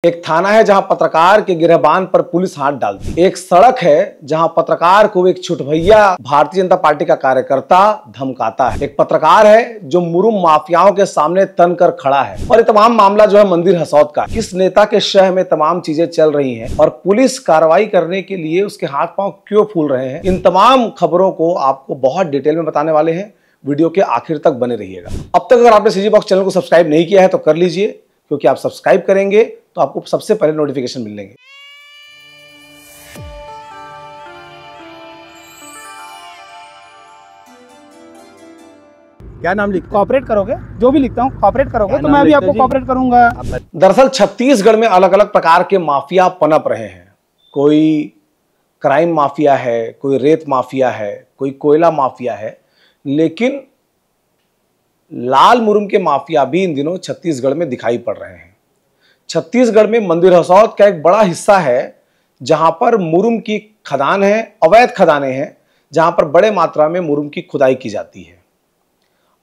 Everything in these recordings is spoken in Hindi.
एक थाना है जहां पत्रकार के गिरहबान पर पुलिस हाथ डालती। एक सड़क है जहां पत्रकार को एक छुटभैया भारतीय जनता पार्टी का कार्यकर्ता धमकाता है। एक पत्रकार है जो मुरुम माफियाओं के सामने तन कर खड़ा है। और ये तमाम मामला जो है मंदिर हसौद का, किस नेता के शह में तमाम चीजें चल रही हैं और पुलिस कार्रवाई करने के लिए उसके हाथ पांव क्यों फूल रहे हैं, इन तमाम खबरों को आपको बहुत डिटेल में बताने वाले हैं। वीडियो के आखिर तक बने रहिएगा। अब तक अगर आपने सीजी बॉक्स चैनल को सब्सक्राइब नहीं किया है तो कर लीजिए, क्योंकि आप सब्सक्राइब करेंगे तो आपको सबसे पहले नोटिफिकेशन मिलेंगे। क्या नाम लिख कॉपरेट करोगे? जो भी लिखता हूँ कॉपरेट करोगे तो मैं भी आपको कॉपरेट करूंगा। दरअसल छत्तीसगढ़ में अलग अलग प्रकार के माफिया पनप रहे हैं। कोई क्राइम माफिया है, कोई रेत माफिया है, कोई कोयला माफिया है, लेकिन लाल मुरुम के माफिया भी इन दिनों छत्तीसगढ़ में दिखाई पड़ रहे हैं। छत्तीसगढ़ में मंदिर हसौद का एक बड़ा हिस्सा है जहां पर मुरुम की खदान है, अवैध खदानें हैं, जहां पर बड़े मात्रा में मुरुम की खुदाई की जाती है।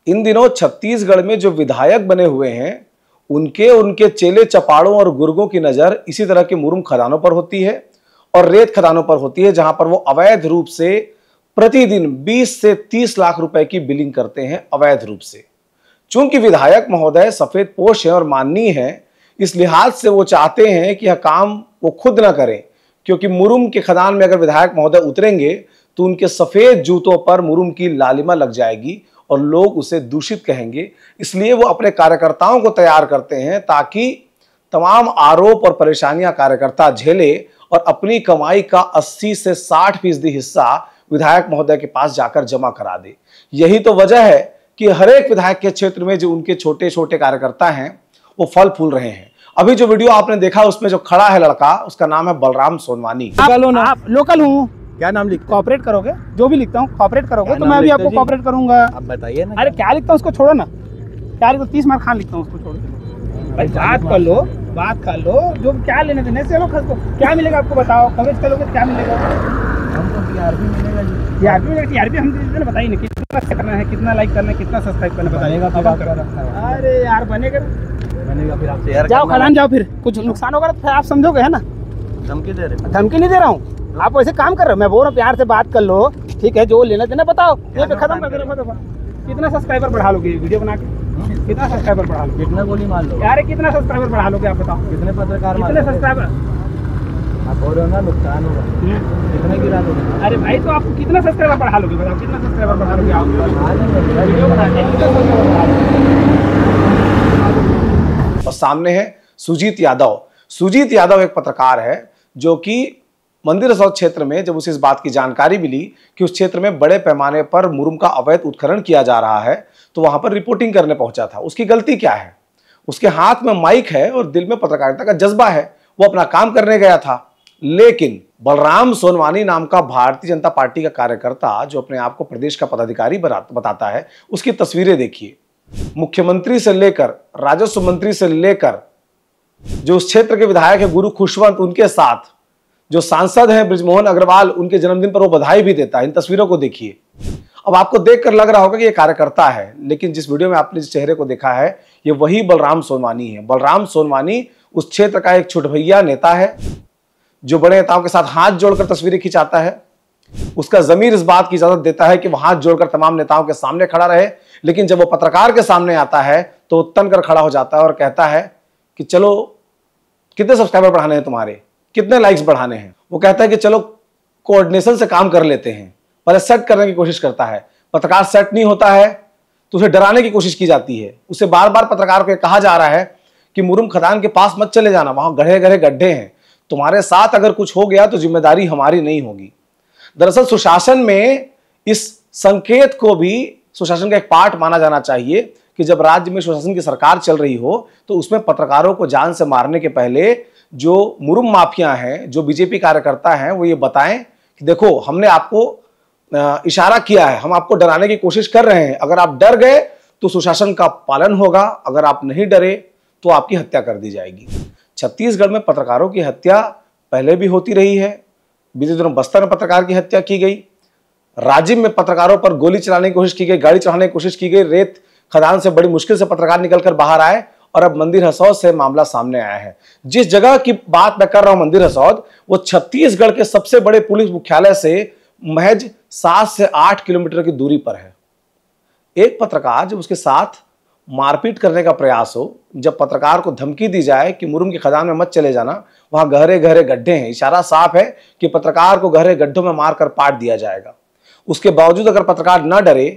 इन दिनों छत्तीसगढ़ में जो विधायक बने हुए हैं उनके चेले चपाड़ों और गुर्गों की नजर इसी तरह के मुरुम खदानों पर होती है और रेत खदानों पर होती है, जहां पर वो अवैध रूप से प्रतिदिन 20 से 30 लाख रुपए की बिलिंग करते हैं अवैध रूप से। चूंकि विधायक महोदय सफेद पोश है और माननीय है, इस लिहाज से वो चाहते हैं कि यह काम वो खुद ना करें, क्योंकि मुरुम के खदान में अगर विधायक महोदय उतरेंगे तो उनके सफेद जूतों पर मुरुम की लालिमा लग जाएगी और लोग उसे दूषित कहेंगे। इसलिए वो अपने कार्यकर्ताओं को तैयार करते हैं ताकि तमाम आरोप और परेशानियां कार्यकर्ता झेले और अपनी कमाई का 80 से 60% हिस्सा विधायक महोदय के पास जाकर जमा करा दे। यही तो वजह है कि हर एक विधायक के क्षेत्र में जो उनके छोटे छोटे कार्यकर्ता हैं वो फल फूल रहे हैं। अभी जो वीडियो आपने देखा उसमें जो खड़ा है लड़का, उसका नाम है बलराम सोनवानी। आप लोकल हूँ। क्या नाम लिख कॉपरेट करोगे? जो भी लिखता हूँ कॉपरेट करोगे तो मैं भी आपको कॉपरेट करूंगा। आप बताइए ना। अरे क्या लिखता हूँ उसको छोड़ो ना। क्या लिखता हूँ? 30 मार खान लिखता हूँ उसको छोड़ो। भाई बात कर लो जो क्या लेने देने। चलो खस को क्या मिलेगा आपको बताओ। कवरेज करोगे तो क्या मिलेगा? हमको टीआरपी मिलेगा जी। टीआरपी हम बताइए ना कितना करना है, कितना लाइक करना है, कितना सब्सक्राइब करना बताइएगा। अरे यार बनेगा फिर आपसे यार। जाओ खदान जाओ, फिर कुछ नुकसान होगा तो आप समझोगे, है ना? धमकी दे रहे? धमकी नहीं दे रहा हूँ, आप वैसे काम कर रहे हो। मैं बोल रहा हूँ प्यार से बात कर लो, ठीक है? जो लेना देना बताओ, ये पे खत्म कर दो। कितना सब्सक्राइबर बढ़ा लोगे वीडियो बना के? कितना सब्सक्राइबर बढ़ा लोगे? कितना गोली मार लो यार, कितना सब्सक्राइबर बढ़ा लोगे आप बताओ? कितने पत्रकार कितने सब्सक्राइबर आप बोल रहे हो ना? नुकसान होगा। कितने गिरा लोगे? अरे भाई तो आपको कितना सब्सक्राइबर बढ़ा लोगे बताओ? कितना सब्सक्राइबर बढ़ा लोगे आप वीडियो बना के? और सामने है सुजीत यादव। सुजीत यादव एक पत्रकार है जो कि मंदिर हसौद क्षेत्र में जब उसे इस बात की जानकारी मिली कि उस क्षेत्र में बड़े पैमाने पर मुरुम का अवैध उत्खनन किया जा रहा है तो वहां पर रिपोर्टिंग करने पहुंचा था। उसकी गलती क्या है? उसके हाथ में माइक है और दिल में पत्रकारिता का जज्बा है। वो अपना काम करने गया था, लेकिन बलराम सोनवानी नाम का भारतीय जनता पार्टी का कार्यकर्ता जो अपने आप को प्रदेश का पदाधिकारी बताता है, उसकी तस्वीरें देखिए। मुख्यमंत्री से लेकर राजस्व मंत्री से लेकर जो उस क्षेत्र के विधायक है गुरु खुशवंत, उनके साथ जो सांसद हैं बृजमोहन अग्रवाल, उनके जन्मदिन पर वो बधाई भी देता है। इन तस्वीरों को देखिए। अब आपको देखकर लग रहा होगा कि ये कार्यकर्ता है, लेकिन जिस वीडियो में आपने जिस चेहरे को देखा है ये वही बलराम सोनवानी है। बलराम सोनवानी उस क्षेत्र का एक छुटभैया नेता है जो बड़े नेताओं के साथ हाथ जोड़कर तस्वीरें खिंचाता है। उसका जमीर इस बात की इजाजत देता है कि वह हाथ जोड़कर तमाम नेताओं के सामने खड़ा रहे, लेकिन जब वो पत्रकार के सामने आता है तो तन कर खड़ा हो जाता है और कहता है कि चलो कितने सब्सक्राइबर बढ़ाने हैं तुम्हारे, कितने लाइक्स बढ़ाने हैं। वो कहता है कि चलो कोऑर्डिनेशन से काम कर लेते हैं। पहले सेट करने की कोशिश करता है, पत्रकार सेट नहीं होता है तो उसे डराने की कोशिश की जाती है। उसे बार बार पत्रकार को कहा जा रहा है कि मुरुम खदान के पास मत चले जाना, वहां गढ़े गढ़े गड्ढे हैं, तुम्हारे साथ अगर कुछ हो गया तो जिम्मेदारी हमारी नहीं होगी। दरअसल सुशासन में इस संकेत को भी सुशासन का एक पार्ट माना जाना चाहिए कि जब राज्य में सुशासन की सरकार चल रही हो तो उसमें पत्रकारों को जान से मारने के पहले जो मुरुम माफिया हैं, जो बीजेपी कार्यकर्ता हैं, वो ये बताएं कि देखो हमने आपको इशारा किया है, हम आपको डराने की कोशिश कर रहे हैं। अगर आप डर गए तो सुशासन का पालन होगा, अगर आप नहीं डरे तो आपकी हत्या कर दी जाएगी। छत्तीसगढ़ में पत्रकारों की हत्या पहले भी होती रही है। बीते दिनों बस्तर में पत्रकार की हत्या की गई, राजिम में पत्रकारों पर गोली चलाने की कोशिश की गई, गाड़ी चढ़ाने की कोशिश की गई, रेत खदान से बड़ी मुश्किल से पत्रकार निकलकर बाहर आए और अब मंदिर हसौद से मामला सामने आया है। जिस जगह की बात मैं कर रहा हूं मंदिर हसौद, वो छत्तीसगढ़ के सबसे बड़े पुलिस मुख्यालय से महज 7 से 8 किलोमीटर की दूरी पर है। एक पत्रकार जब उसके साथ मारपीट करने का प्रयास हो, जब पत्रकार को धमकी दी जाए कि मुरुम की खदान में मत चले जाना, वहां गहरे गहरे गड्ढे हैं, इशारा साफ है कि पत्रकार को गहरे गड्ढों में मारकर पाट दिया जाएगा। उसके बावजूद अगर पत्रकार न डरे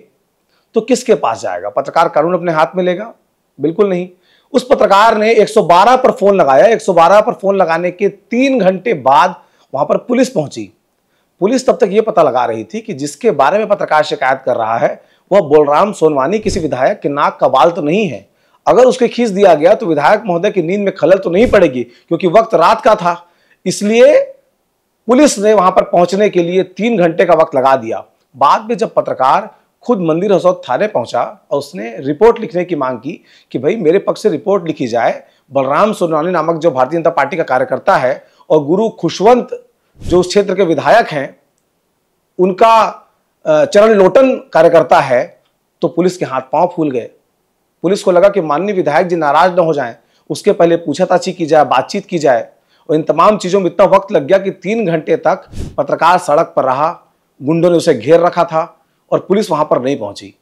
तो किसके पास जाएगा? पत्रकार कानून अपने हाथ में लेगा? बिल्कुल नहीं। उस पत्रकार ने 112 पर फोन लगाया। 112 पर फोन लगाने के 3 घंटे बाद वहां पर पुलिस पहुंची। पुलिस तब तक यह पता लगा रही थी कि जिसके बारे में पत्रकार शिकायत कर रहा है वह बलराम सोनवानी किसी विधायक के नाक का बाल तो नहीं है। अगर उसके खींच दिया गया तो विधायक महोदय की नींद में खलल तो नहीं पड़ेगी, क्योंकि वक्त रात का था। इसलिए पुलिस ने वहां पर पहुंचने के लिए 3 घंटे का वक्त लगा दिया। बाद में जब पत्रकार खुद मंदिर हसौद थाने पहुंचा और उसने रिपोर्ट लिखने की मांग की कि भाई मेरे पक्ष से रिपोर्ट लिखी जाए, बलराम सोनवानी नामक जो भारतीय जनता पार्टी का कार्यकर्ता है और गुरु खुशवंत जो उस क्षेत्र के विधायक हैं उनका चरण लोटन कार्यकर्ता है, तो पुलिस के हाथ पांव फूल गए। पुलिस को लगा कि माननीय विधायक जी नाराज न हो जाएं, उसके पहले पूछताछ की जाए, बातचीत की जाए। और इन तमाम चीजों में इतना वक्त लग गया कि 3 घंटे तक पत्रकार सड़क पर रहा। गुंडों ने उसे घेर रखा था और पुलिस वहां पर नहीं पहुंची।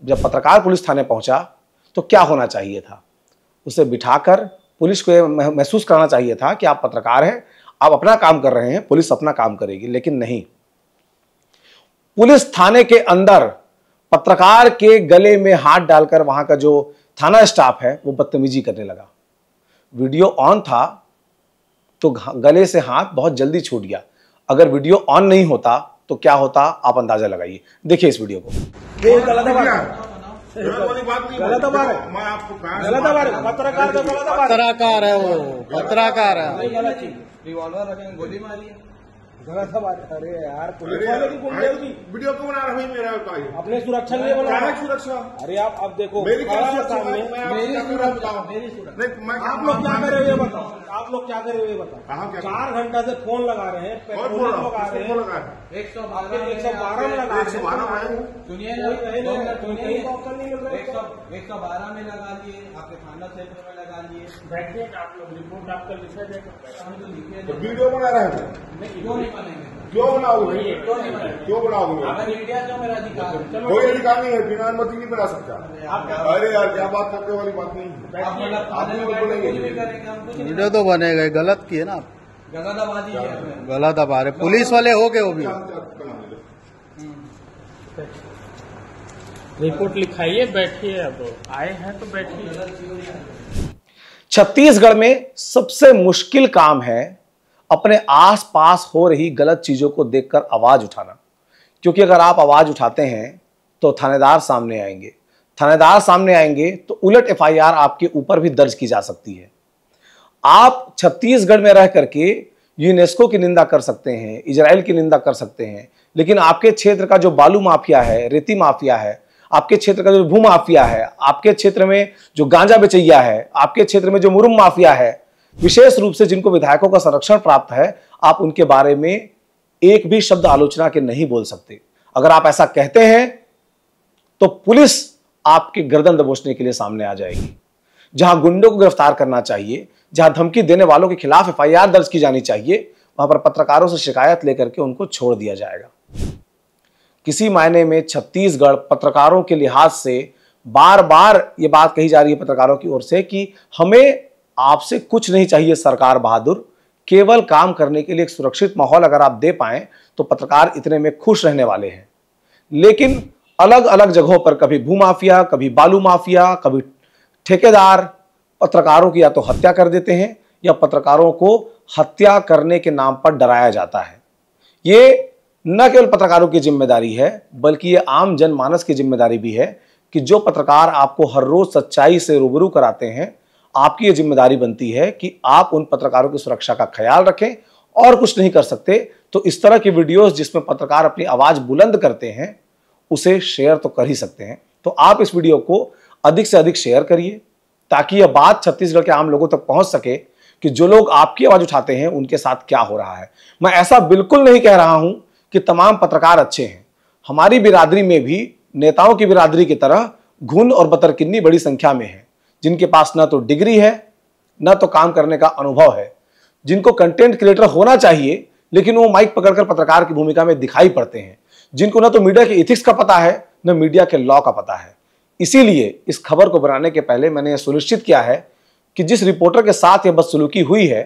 जब पत्रकार पुलिस थाने पहुंचा तो क्या होना चाहिए था? उसे बिठाकर पुलिस को यह महसूस कराना चाहिए था कि आप पत्रकार हैं, आप अपना काम कर रहे हैं, पुलिस अपना काम करेगी। लेकिन नहीं, पुलिस थाने के अंदर पत्रकार के गले में हाथ डालकर वहां का जो थाना स्टाफ है वो बदतमीजी करने लगा। वीडियो ऑन था तो गले से हाथ बहुत जल्दी छूट गया। अगर वीडियो ऑन नहीं होता तो क्या होता, आप अंदाजा लगाइए। देखिए इस वीडियो को। पत्रकार है वो, पत्रकार है। रिवॉल्वर रखेंगे, गोली मारी। गलत बात। अरे यार पुलिस वाले की गुंडे वीडियो क्यों बना रहे मेरा भाई? अपने सुरक्षा के लिए बना रहा है। सुरक्षा? अरे आप अब देखो मेरी सामने मेरी सुरक्षा। आप लोग क्या कर रहे हो ये बताओ? आप लोग क्या कर रहे हो ये बताओ? 4 घंटा से फोन लगा रहे हैं, पेट्रोल लगा रहे हैं, 112 में लगा रहे हैं। सुनिए 112 में लगा लिए, आपके थाना क्षेत्र में लगा लिए। बैठिए आप लोग, रिपोर्ट आपका लिखा जाएगा। वीडियो बना रहे हैं, क्यों नहीं बनेंगे? क्यों बनाओगे? क्यों नहीं बनेंगे? क्यों बनाओगे? अगर मीडिया जो मेरा अधिकार है। कोई अधिकार नहीं है, बिना अनुमति नहीं बना सकता। अरे यार क्या बात करने वाली बात नहीं है। आप मतलब थाने में बैठ के कुछ भी करेंगे, हम कुछ नहीं वीडियो तो बनेगा, गलत किए ना आप, गलत आबादी है। गलत दबा रहे पुलिस वाले हो गए वो भी। रिपोर्ट लिखाइए, बैठिए। अब आए हैं तो बैठिए। छत्तीसगढ़ में सबसे मुश्किल काम है अपने आसपास हो रही गलत चीजों को देखकर आवाज उठाना, क्योंकि अगर आप आवाज उठाते हैं तो थानेदार सामने आएंगे। थानेदार सामने आएंगे तो उलट एफआईआर आपके ऊपर भी दर्ज की जा सकती है। आप छत्तीसगढ़ में रह करके यूनेस्को की निंदा कर सकते हैं, इजराइल की निंदा कर सकते हैं, लेकिन आपके क्षेत्र का जो बालू माफिया है, रेती माफिया है, आपके क्षेत्र का जो भू माफिया है, आपके क्षेत्र में जो गांजा बेचैया है, आपके क्षेत्र में जो मुरुम माफिया है, विशेष रूप से जिनको विधायकों का संरक्षण प्राप्त है, आप उनके बारे में एक भी शब्द आलोचना के नहीं बोल सकते। अगर आप ऐसा कहते हैं तो पुलिस आपके गर्दन दबोचने के लिए सामने आ जाएगी। जहां गुंडों को गिरफ्तार करना चाहिए, जहां धमकी देने वालों के खिलाफ एफआईआर दर्ज की जानी चाहिए, वहां पर पत्रकारों से शिकायत लेकर के उनको छोड़ दिया जाएगा। किसी मायने में छत्तीसगढ़ पत्रकारों के लिहाज से बार बार ये बात कही जा रही है पत्रकारों की ओर से कि हमें आपसे कुछ नहीं चाहिए सरकार बहादुर, केवल काम करने के लिए एक सुरक्षित माहौल अगर आप दे पाएं तो पत्रकार इतने में खुश रहने वाले हैं। लेकिन अलग अलग जगहों पर कभी भूमाफिया, कभी बालू माफिया, कभी ठेकेदार पत्रकारों की या तो हत्या कर देते हैं या पत्रकारों को हत्या करने के नाम पर डराया जाता है। ये न केवल पत्रकारों की जिम्मेदारी है बल्कि ये आम जनमानस की जिम्मेदारी भी है कि जो पत्रकार आपको हर रोज सच्चाई से रूबरू कराते हैं, आपकी ये जिम्मेदारी बनती है कि आप उन पत्रकारों की सुरक्षा का ख्याल रखें। और कुछ नहीं कर सकते तो इस तरह की वीडियोस जिसमें पत्रकार अपनी आवाज बुलंद करते हैं उसे शेयर तो कर ही सकते हैं। तो आप इस वीडियो को अधिक से अधिक शेयर करिए ताकि यह बात छत्तीसगढ़ के आम लोगों तक पहुंच सके कि जो लोग आपकी आवाज उठाते हैं उनके साथ क्या हो रहा है। मैं ऐसा बिल्कुल नहीं कह रहा हूं कि तमाम पत्रकार अच्छे हैं। हमारी बिरादरी में भी नेताओं की बिरादरी की तरह घुन और बतरकिन्नी बड़ी संख्या में है, जिनके पास ना तो डिग्री है ना तो काम करने का अनुभव है, जिनको कंटेंट क्रिएटर होना चाहिए लेकिन वो माइक पकड़कर पत्रकार की भूमिका में दिखाई पड़ते हैं, जिनको ना तो मीडिया के एथिक्स का पता है न मीडिया के लॉ का पता है। इसीलिए इस खबर को बनाने के पहले मैंने यह सुनिश्चित किया है कि जिस रिपोर्टर के साथ यह बदसलूकी हुई है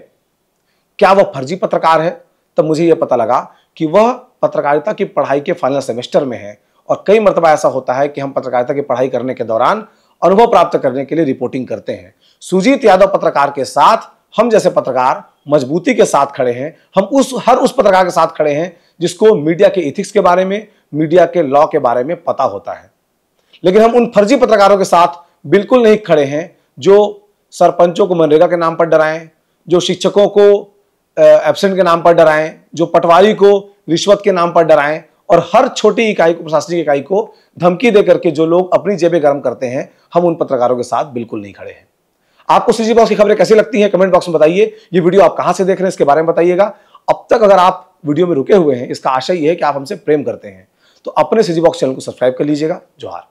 क्या वह फर्जी पत्रकार है। तब मुझे यह पता लगा कि वह पत्रकारिता की पढ़ाई के फाइनल सेमेस्टर में है और कई मर्तबा ऐसा होता है कि हम पत्रकारिता की पढ़ाई करने के दौरान अनुभव प्राप्त करने के लिए रिपोर्टिंग करते हैं। सुजीत यादव पत्रकार के साथ हम जैसे पत्रकार मजबूती के साथ खड़े हैं। हम हर उस पत्रकार के साथ खड़े हैं जिसको मीडिया के एथिक्स के बारे में, मीडिया के लॉ के बारे में पता होता है। लेकिन हम उन फर्जी पत्रकारों के साथ बिल्कुल नहीं खड़े हैं जो सरपंचों को मनरेगा के नाम पर डराएं, जो शिक्षकों को एब्सेंट के नाम पर डराएं, जो पटवारी को रिश्वत के नाम पर डराएं और हर छोटी इकाई को, प्रशासनिक इकाई को धमकी देकर के जो लोग अपनी जेबें गर्म करते हैं, हम उन पत्रकारों के साथ बिल्कुल नहीं खड़े हैं। आपको सीजी बॉक्स की खबरें कैसी लगती हैं कमेंट बॉक्स में बताइए। ये वीडियो आप कहां से देख रहे हैं इसके बारे में बताइएगा। अब तक अगर आप वीडियो में रुके हुए हैं इसका आशय यह है कि आप हमसे प्रेम करते हैं, तो अपने सीजी बॉक्स चैनल को सब्सक्राइब कर लीजिएगा। जोहार।